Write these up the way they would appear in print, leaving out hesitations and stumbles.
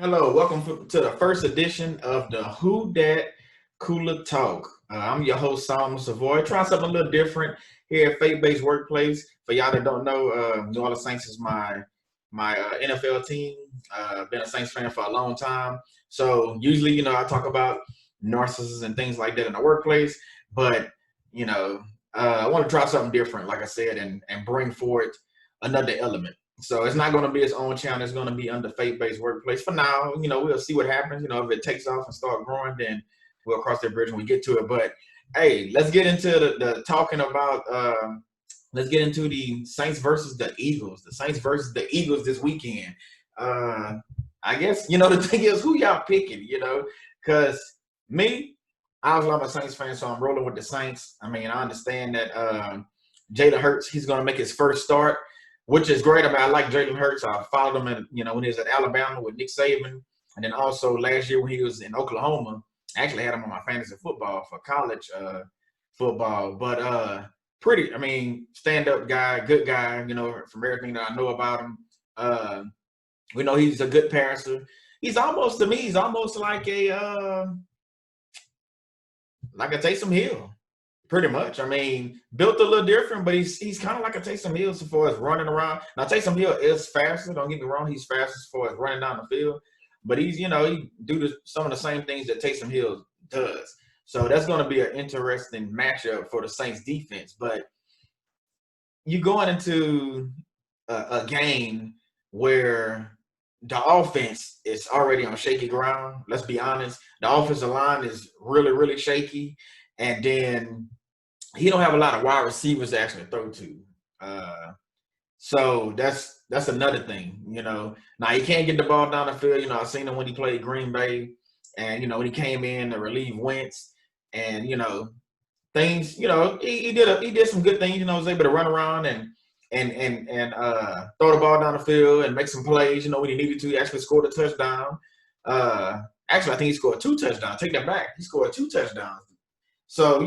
Hello, welcome to the first edition of the Who Dat Cooler Talk. I'm your host, Solomon Savoy, trying something a little different here at Faith Based Workplace. For y'all that don't know, New Orleans Saints is my NFL team. Been a Saints fan for a long time. So usually, I talk about narcissists and things like that in the workplace, but you know, I want to try something different, like I said, and bring forward another element. So it's not going to be its own channel. It's going to be under faith-based workplace for now. We'll see what happens. If it takes off and start growing, then we'll cross that bridge when we get to it. But hey, let's get into the talking about. Let's get into the Saints versus the Eagles. The Saints versus the Eagles this weekend. I guess the thing is who y'all picking. Because me, I was like a Saints fan, so I'm rolling with the Saints. I mean, I understand that Jalen Hurts, he's going to make his first start, which is great. I mean, I like Jalen Hurts. I followed him, when he was at Alabama with Nick Saban, and then also last year when he was in Oklahoma, I actually had him on my fantasy football for college football. But stand-up guy, good guy. From everything that I know about him, we know he's a good passer. He's almost like a Taysom Hill. Pretty much. I mean, built a little different, but he's kind of like a Taysom Hill as far as running around. Now, Taysom Hill is faster. Don't get me wrong. He's faster as far as running down the field. But he do some of the same things that Taysom Hill does. So that's going to be an interesting matchup for the Saints defense. But you're going into a game where the offense is already on shaky ground. Let's be honest. The offensive line is really, really shaky. And then he don't have a lot of wide receivers to actually throw to. So that's another thing, Now he can't get the ball down the field. I've seen him when he played Green Bay, and when he came in to relieve Wentz, and things. He did some good things. Was able to run around and throw the ball down the field and make some plays. When he needed to. He actually scored a touchdown. Actually, I think he scored 2 touchdowns. Take that back. He scored 2 touchdowns. So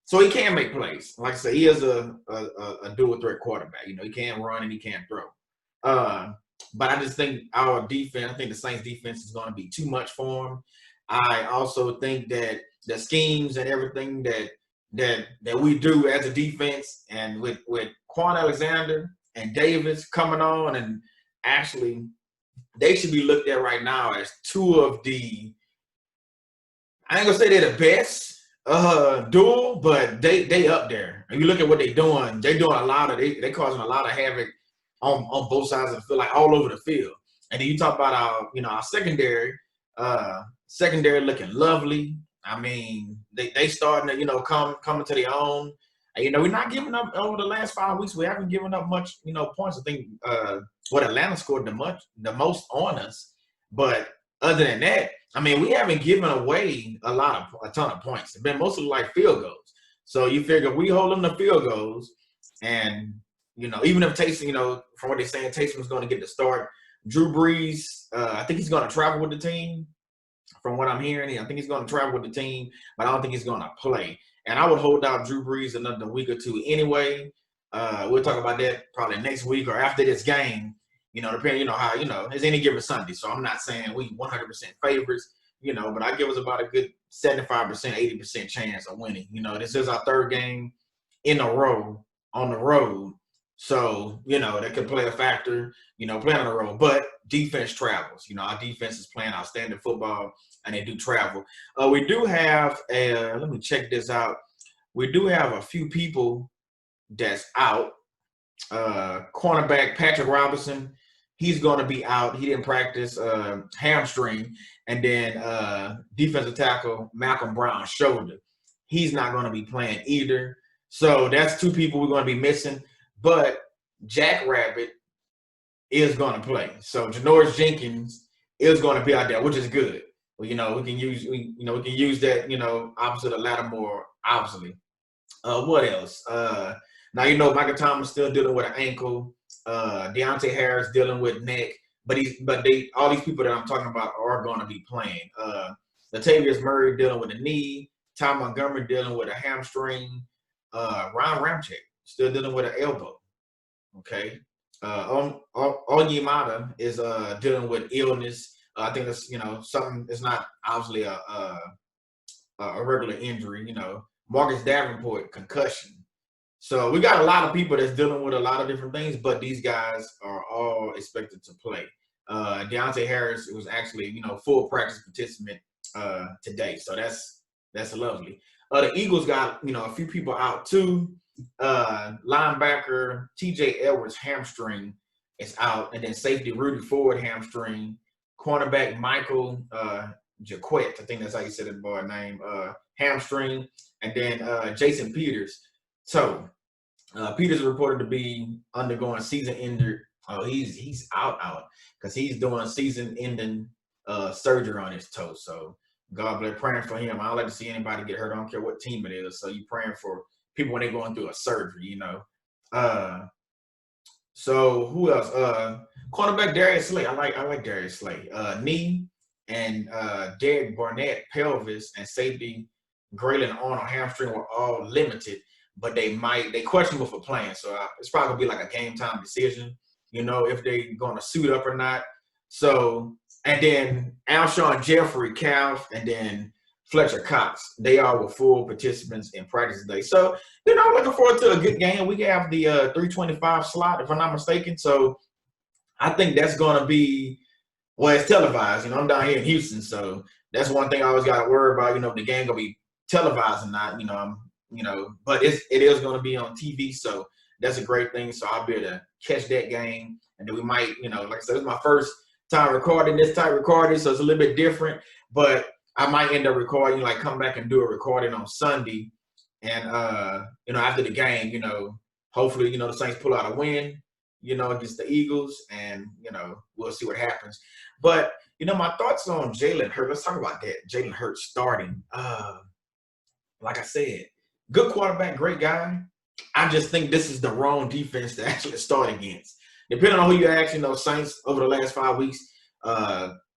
so he can make plays. Like I said, he is a dual threat quarterback. He can run and he can throw. But I just think our defense, I think the Saints defense is going to be too much for him. I also think that the schemes and everything that we do as a defense, and with Quan Alexander and Davis coming on, and actually they should be looked at right now as two of the, I ain't gonna say they're the best duel, but they up there. If you look at what they're doing a lot of they causing a lot of havoc on both sides of the field, like all over the field. And then you talk about our secondary looking lovely. I mean, they starting to coming to their own. And, we're not giving up over the last 5 weeks. We haven't given up much points. I think what Atlanta scored the most on us, but other than that, I mean, we haven't given away a ton of points. It's been mostly like field goals. So you figure we hold them to field goals, and even if Taysom, from what they're saying, Taysom's going to get the start. Drew Brees, I think he's going to travel with the team. From what I'm hearing, I think he's going to travel with the team, but I don't think he's going to play. And I would hold out Drew Brees another week or two anyway. We'll talk about that probably next week or after this game. Depending, how, it's any given Sunday. So I'm not saying we 100% favorites, but I give us about a good 75%, 80% chance of winning. This is our 3rd game in a row on the road. So, that could play a factor, playing on the road. But defense travels. Our defense is playing outstanding football, and they do travel. We do have let me check this out. We do have a few people that's out. Cornerback Patrick Robinson, he's going to be out. He didn't practice, hamstring. And then defensive tackle Malcolm Brown, shoulder. He's not going to be playing either. So that's 2 people we're going to be missing. But Jack Rabbit is going to play. So Janoris Jenkins is going to be out there, which is good. Well, we can use that, opposite of Lattimore, obviously. What else? Now Michael Thomas still dealing with an ankle. Deontay Harris dealing with neck. But all these people that I'm talking about are going to be playing. Latavius Murray dealing with a knee. Ty Montgomery dealing with a hamstring. Ryan Ramczyk still dealing with an elbow. Okay. Onyemata is dealing with illness. I think that's, something. It's not obviously a regular injury. Marcus Davenport concussion. So we got a lot of people that's dealing with a lot of different things, but these guys are all expected to play. Deontay Harris was actually, full practice participant today, so that's lovely. The Eagles got, a few people out too. Linebacker TJ Edwards hamstring is out, and then safety Rudy Ford hamstring. Cornerback Michael Jaquette, I think that's how you said it, boy name, hamstring, and then Jason Peters. So Peters is reported to be undergoing season-ending. Oh, he's out because he's doing season-ending surgery on his toe. So God bless, praying for him. I don't like to see anybody get hurt. I don't care what team it is. So you praying for people when they're going through a surgery, So who else? Cornerback Darius Slay. I like Darius Slay. Knee and Derek Barnett pelvis and safety Graylin Arnold hamstring were all limited, but they questionable for playing. So it's probably gonna be like a game time decision, if they're gonna suit up or not. So, and then Alshon Jeffrey calf, and then Fletcher Cox. They all were full participants in practice today. So, looking forward to a good game. We have the 325 slot, if I'm not mistaken. So I think that's gonna be, well, it's televised. I'm down here in Houston, so that's one thing I always got to worry about. If the game gonna be televised or not. But it is gonna be on TV, so that's a great thing. So I'll be able to catch that game, and then we might, like I said, it's my first time recording this type recording, so it's a little bit different. But I might end up recording, like come back and do a recording on Sunday, and after the game, hopefully, the Saints pull out a win, against the Eagles, and we'll see what happens. But my thoughts on Jalen Hurts. Let's talk about that. Jalen Hurts starting. Like I said, good quarterback, great guy. I just think this is the wrong defense to actually start against. Depending on who you ask, Saints over the last 5 weeks,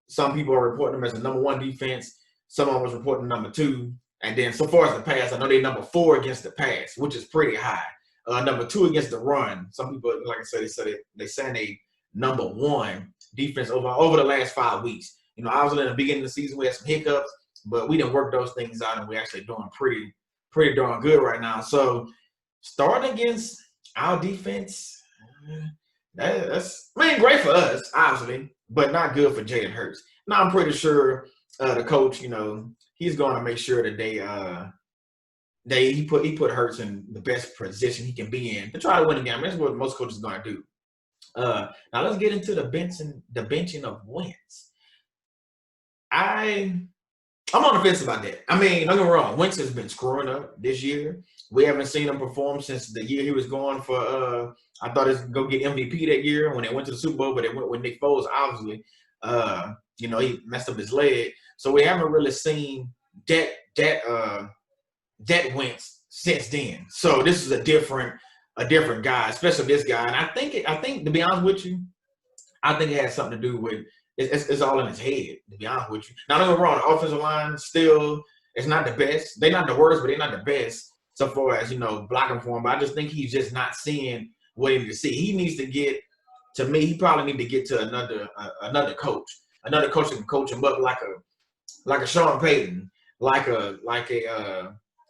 some people are reporting them as the number 1 defense. Someone was reporting number 2. And then so far as the pass, I know they're number 4 against the pass, which is pretty high. Number 2 against the run. Some people, like I said, they saying they number 1 defense over the last 5 weeks. Obviously in the beginning of the season we had some hiccups, but we didn't work those things out, and we're actually doing pretty darn good right now. So starting against our defense, that's great for us, obviously, but not good for Jalen Hurts. Now I'm pretty sure the coach, he's going to make sure that he put Hurts in the best position he can be in to try to win the game. That's what most coaches are going to do. Now let's get into the benching of Wentz. I'm on the fence about that. Don't get me wrong. Wentz has been screwing up this year. We haven't seen him perform since the year he was going for. I thought he was going to get MVP that year when they went to the Super Bowl, but they went with Nick Foles. Obviously, he messed up his leg, so we haven't really seen that Wentz since then. So this is a different guy, especially this guy. And I think to be honest with you, I think it has something to do with. It's all in his head, to be honest with you. Now, don't get me wrong, the offensive line still is not the best. They're not the worst, but they're not the best so far as, blocking for him. But I just think he's just not seeing what he needs to see. He needs to get, to me, he probably need to get to another coach. Another coach that can coach him up like a Sean Payton, like a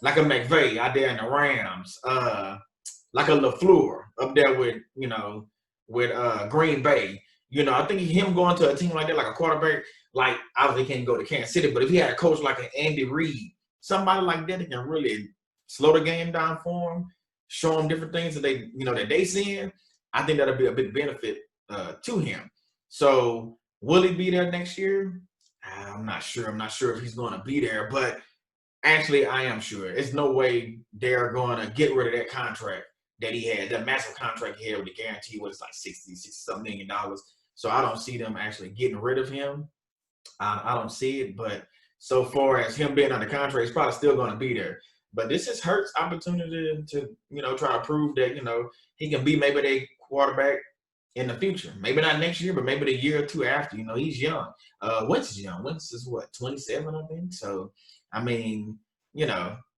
McVay out there in the Rams, like a LaFleur up there with Green Bay. I think him going to a team like that, like a quarterback, like obviously can't go to Kansas City, but if he had a coach like an Andy Reid, somebody like that can really slow the game down for him, show him different things that they seeing, I think that'll be a big benefit to him. So will he be there next year? I'm not sure. I'm not sure if he's going to be there, but actually I am sure. It's no way they're going to get rid of that contract that he had, that massive contract he had with the guarantee was like $60 million. So I don't see them actually getting rid of him. I don't see it. But so far as him being under contract, he's probably still going to be there. But this is Hurts' opportunity to try to prove that, he can be maybe their quarterback in the future. Maybe not next year, but maybe the year or two after. He's young. Wentz is young. Wentz is, 27, I think? So,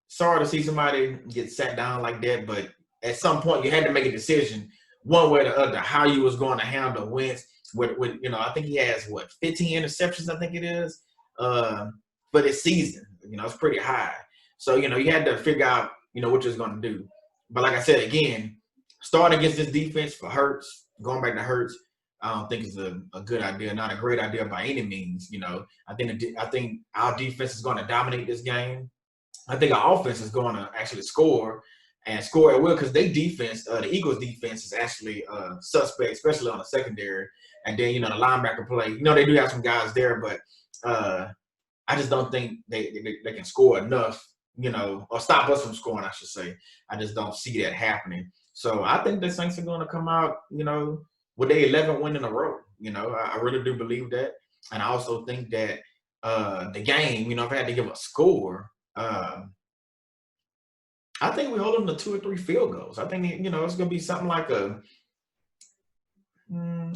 sorry to see somebody get sat down like that, but at some point you had to make a decision one way or the other how you was going to handle Wentz. with I think he has what 15 interceptions, I think it is, for this season. It's pretty high. So you had to figure out what you're going to do. But like I said again, starting against this defense for Hurts, going back to Hurts, I don't think it's a good idea, not a great idea by any means. I think our defense is going to dominate this game. I think our offense is going to actually score and score at will because they defense, the Eagles defense is actually suspect, especially on the secondary. And then, the linebacker play, they do have some guys there, but I just don't think they can score enough, or stop us from scoring, I should say. I just don't see that happening. So I think the Saints are going to come out, with their 11th win in a row. I really do believe that. And I also think that the game, if I had to give a score, I think we hold them to 2 or 3 field goals. I think, it's going to be something like I'll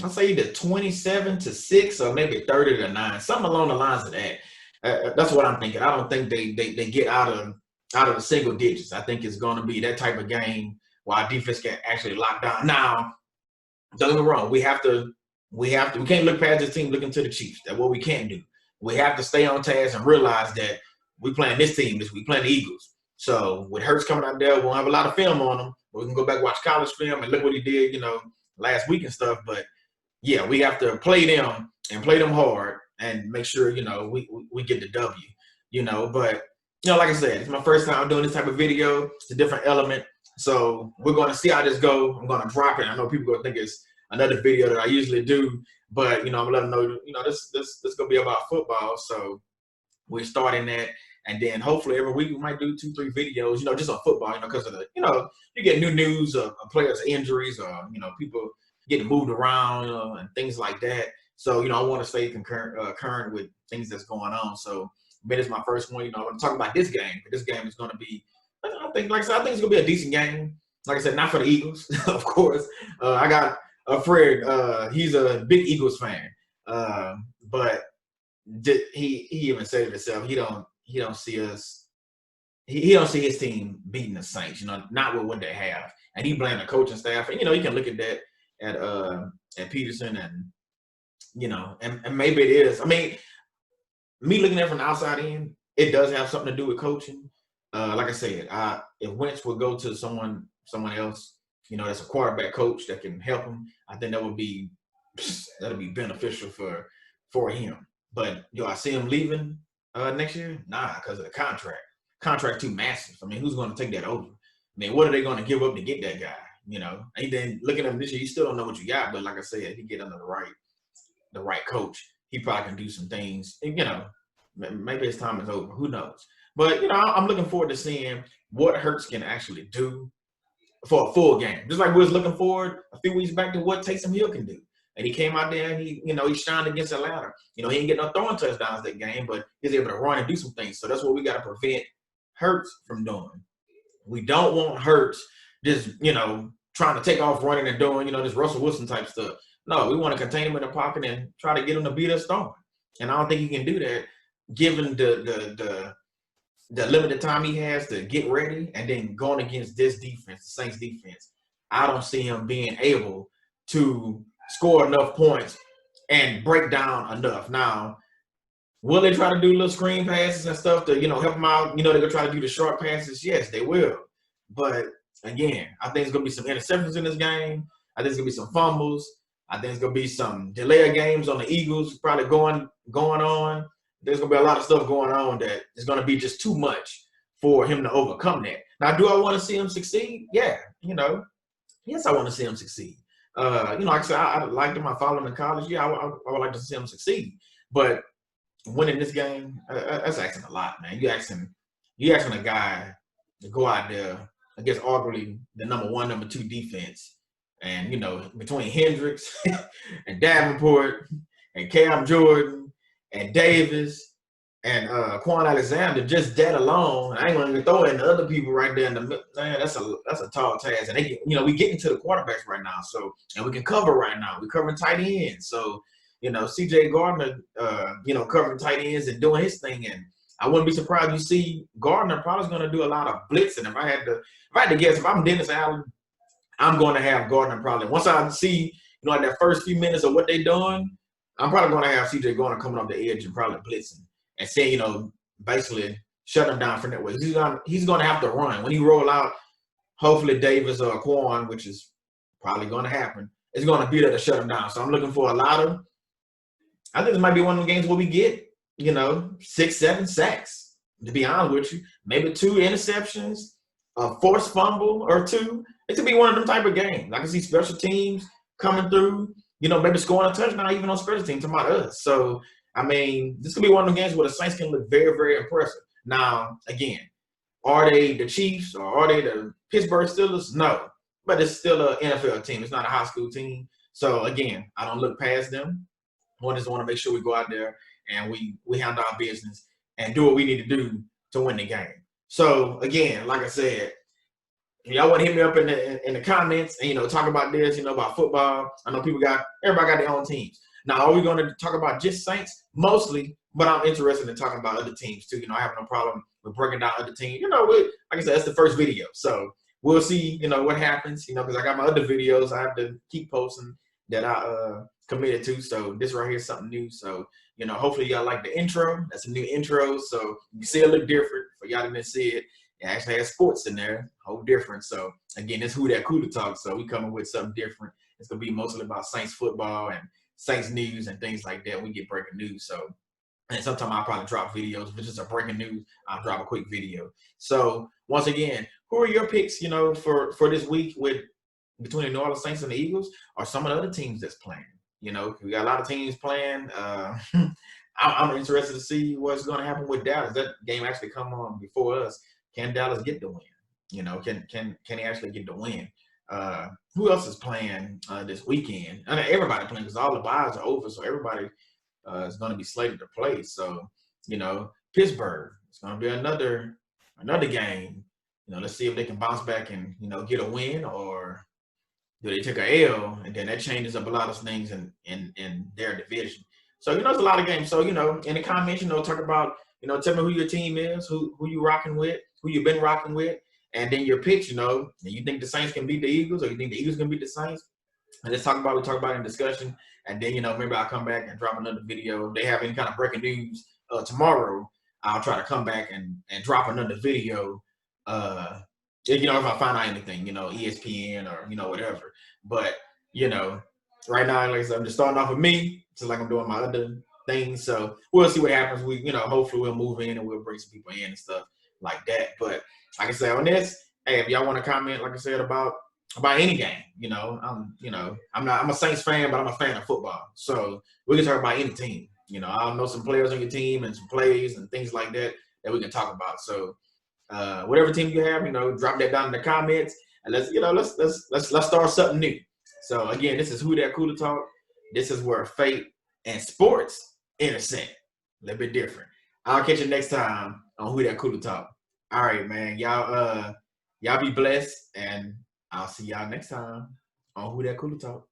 say either 27-6 or maybe 30-9, something along the lines of that. That's what I'm thinking. I don't think they get out of the single digits. I think it's going to be that type of game where our defense can actually lock down. Now, don't get me wrong. We can't look past this team looking to the Chiefs. That's what we can't do. We have to stay on task and realize that we playing this team this week, playing the Eagles. So with Hurts coming out there, we'll have a lot of film on him. We can go back and watch college film and look what he did, last week and stuff. But yeah, we have to play them and play them hard and make sure, we get the W, But, like I said, it's my first time doing this type of video. It's a different element. So we're going to see how this goes. I'm going to drop it. I know people are going to think it's another video that I usually do. But, I'm going to let them know, this going to be about football. So we're starting that. And then hopefully every week we might do 2-3 videos, just on football, because of the, you get new news of players' injuries or, people getting moved around, and things like that. So, I want to stay current with things that's going on. So, but it's my first one, I'm going to talk about this game. But this game is going to be, I think it's going to be a decent game. Like I said, not for the Eagles, of course. I got a friend, he's a big Eagles fan. But he even said it himself. He don't see us. He don't see his team beating the Saints. Not with what they have. And he blamed the coaching staff. And you can look at that at Peterson and and maybe it is. I mean, me looking at it from the outside in, it does have something to do with coaching. Like I said, if Wentz would go to someone else, that's a quarterback coach that can help him, I think that'll be beneficial for him. But do I see him leaving next year? Nah, because of the contract. Contract too massive. I mean, who's going to take that over? I mean, what are they going to give up to get that guy? And then looking at him this year, you still don't know what you got. But like I said, if you get under the right coach, he probably can do some things. And, maybe his time is over. Who knows? But I'm looking forward to seeing what Hurts can actually do for a full game. Just like we was looking forward a few weeks back to what Taysom Hill can do. And he came out there and he shined against Atlanta. He didn't get no throwing touchdowns that game, but he's able to run and do some things. So that's what we got to prevent Hurts from doing. We don't want Hurts just, trying to take off running and doing, this Russell Wilson type stuff. No, we want to contain him in the pocket and try to get him to beat us throwing. And I don't think he can do that given the limited time he has to get ready and then going against this defense, the Saints defense. I don't see him being able to score enough points and break down enough. Now, will they try to do little screen passes and stuff to, help them out? They're going to try to do the short passes. Yes, they will. But, again, I think it's going to be some interceptions in this game. I think it's going to be some fumbles. I think it's going to be some delay of games on the Eagles probably going on. There's going to be a lot of stuff going on that is going to be just too much for him to overcome that. Now, do I want to see him succeed? Yeah, yes, I want to see him succeed. Like I said, I liked him. I followed him in college. Yeah, I would like to see him succeed. But winning this game, that's asking a lot, man. You asking a guy to go out there against arguably the number 1, number 2 defense. And, between Hendricks and Davenport and Cam Jordan and Davis and Quan Alexander, just that alone, I ain't going to throw in the other people right there in the middle. Man, that's a tall task. And they, we getting to the quarterbacks right now. So, and we can cover right now. We're covering tight ends. So, CJ Gardner, covering tight ends and doing his thing. And I wouldn't be surprised you see Gardner probably going to do a lot of blitzing. If I had to guess, if I'm Dennis Allen, I'm going to have Gardner probably. Once I see, like that first few minutes of what they doing, I'm probably going to have CJ Garner coming off the edge and probably blitzing and saying, basically shut him down from that way. He's going to have to run when he roll out. Hopefully Davis or Quan, which is probably going to happen, is going to be there to shut him down. So I'm looking for a lot of. I think this might be one of the games where we get 6, 7 sacks. To be honest with you, maybe 2 interceptions, a forced fumble or 2. It could be one of them type of games. I can see special teams coming through, maybe scoring a touchdown even on special teams, talking about us. So, I mean, this could be one of the games where the Saints can look very, very impressive. Now, again, are they the Chiefs or are they the Pittsburgh Steelers? No, but it's still an NFL team. It's not a high school team. So, again, I don't look past them. I just want to make sure we go out there and we handle our business and do what we need to do to win the game. So, again, like I said, y'all want to hit me up in the comments and, talk about this, about football. I know everybody got their own teams. Now, are we going to talk about just Saints? Mostly, but I'm interested in talking about other teams too. I have no problem with breaking down other teams. Like I said, that's the first video. So we'll see, what happens, because I got my other videos I have to keep posting that I committed to. So this right here is something new. So, hopefully y'all like the intro. That's a new intro. So you see it look different. For y'all that didn't see it, it actually has sports in there, whole different. So again, it's Who That Cooler Talk. So we coming with something different. It's gonna be mostly about Saints football and Saints news and things like that. We get breaking news. So, and sometimes I'll probably drop videos. If it's just a breaking news, I'll drop a quick video. So once again, who are your picks, for this week between the New Orleans Saints and the Eagles, or some of the other teams that's playing? We got a lot of teams playing. I'm interested to see what's going to happen with Dallas. That game actually come on before us. Can Dallas get the win? Can he actually get the win? Who else is playing this weekend? I mean, everybody playing because all the buys are over, so everybody is going to be slated to play. So, Pittsburgh, it's going to be another game. Let's see if they can bounce back and get a win, or do they take a L, and then that changes up a lot of things in their division. So, there's a lot of games. So, in the comments, talk about, tell me who your team is, who you rocking with, who you've been rocking with, and then your picks, and you think the Saints can beat the Eagles, or you think the Eagles can beat the Saints. And we talk about it in discussion. And then, maybe I'll come back and drop another video. If they have any kind of breaking news tomorrow, I'll try to come back and drop another video. If I find out anything, ESPN or whatever. But, right now, like I said, I'm just starting off with me, just like I'm doing my other things. So we'll see what happens. Hopefully we'll move in and we'll bring some people in and stuff like that. But like I said, on this, hey, if y'all want to comment, like I said, about any game, I'm a Saints fan, but I'm a fan of football. So we can talk about any team. I know some players on your team and some plays and things like that we can talk about. So whatever team you have, drop that down in the comments, and let's start something new. So again, this is Who That Cooler Talk. This is where faith and sports intersect. A little bit different. I'll catch you next time on Who That Cooler Talk. All right, man. Y'all be blessed, and I'll see y'all next time on Who That Cooler Talk.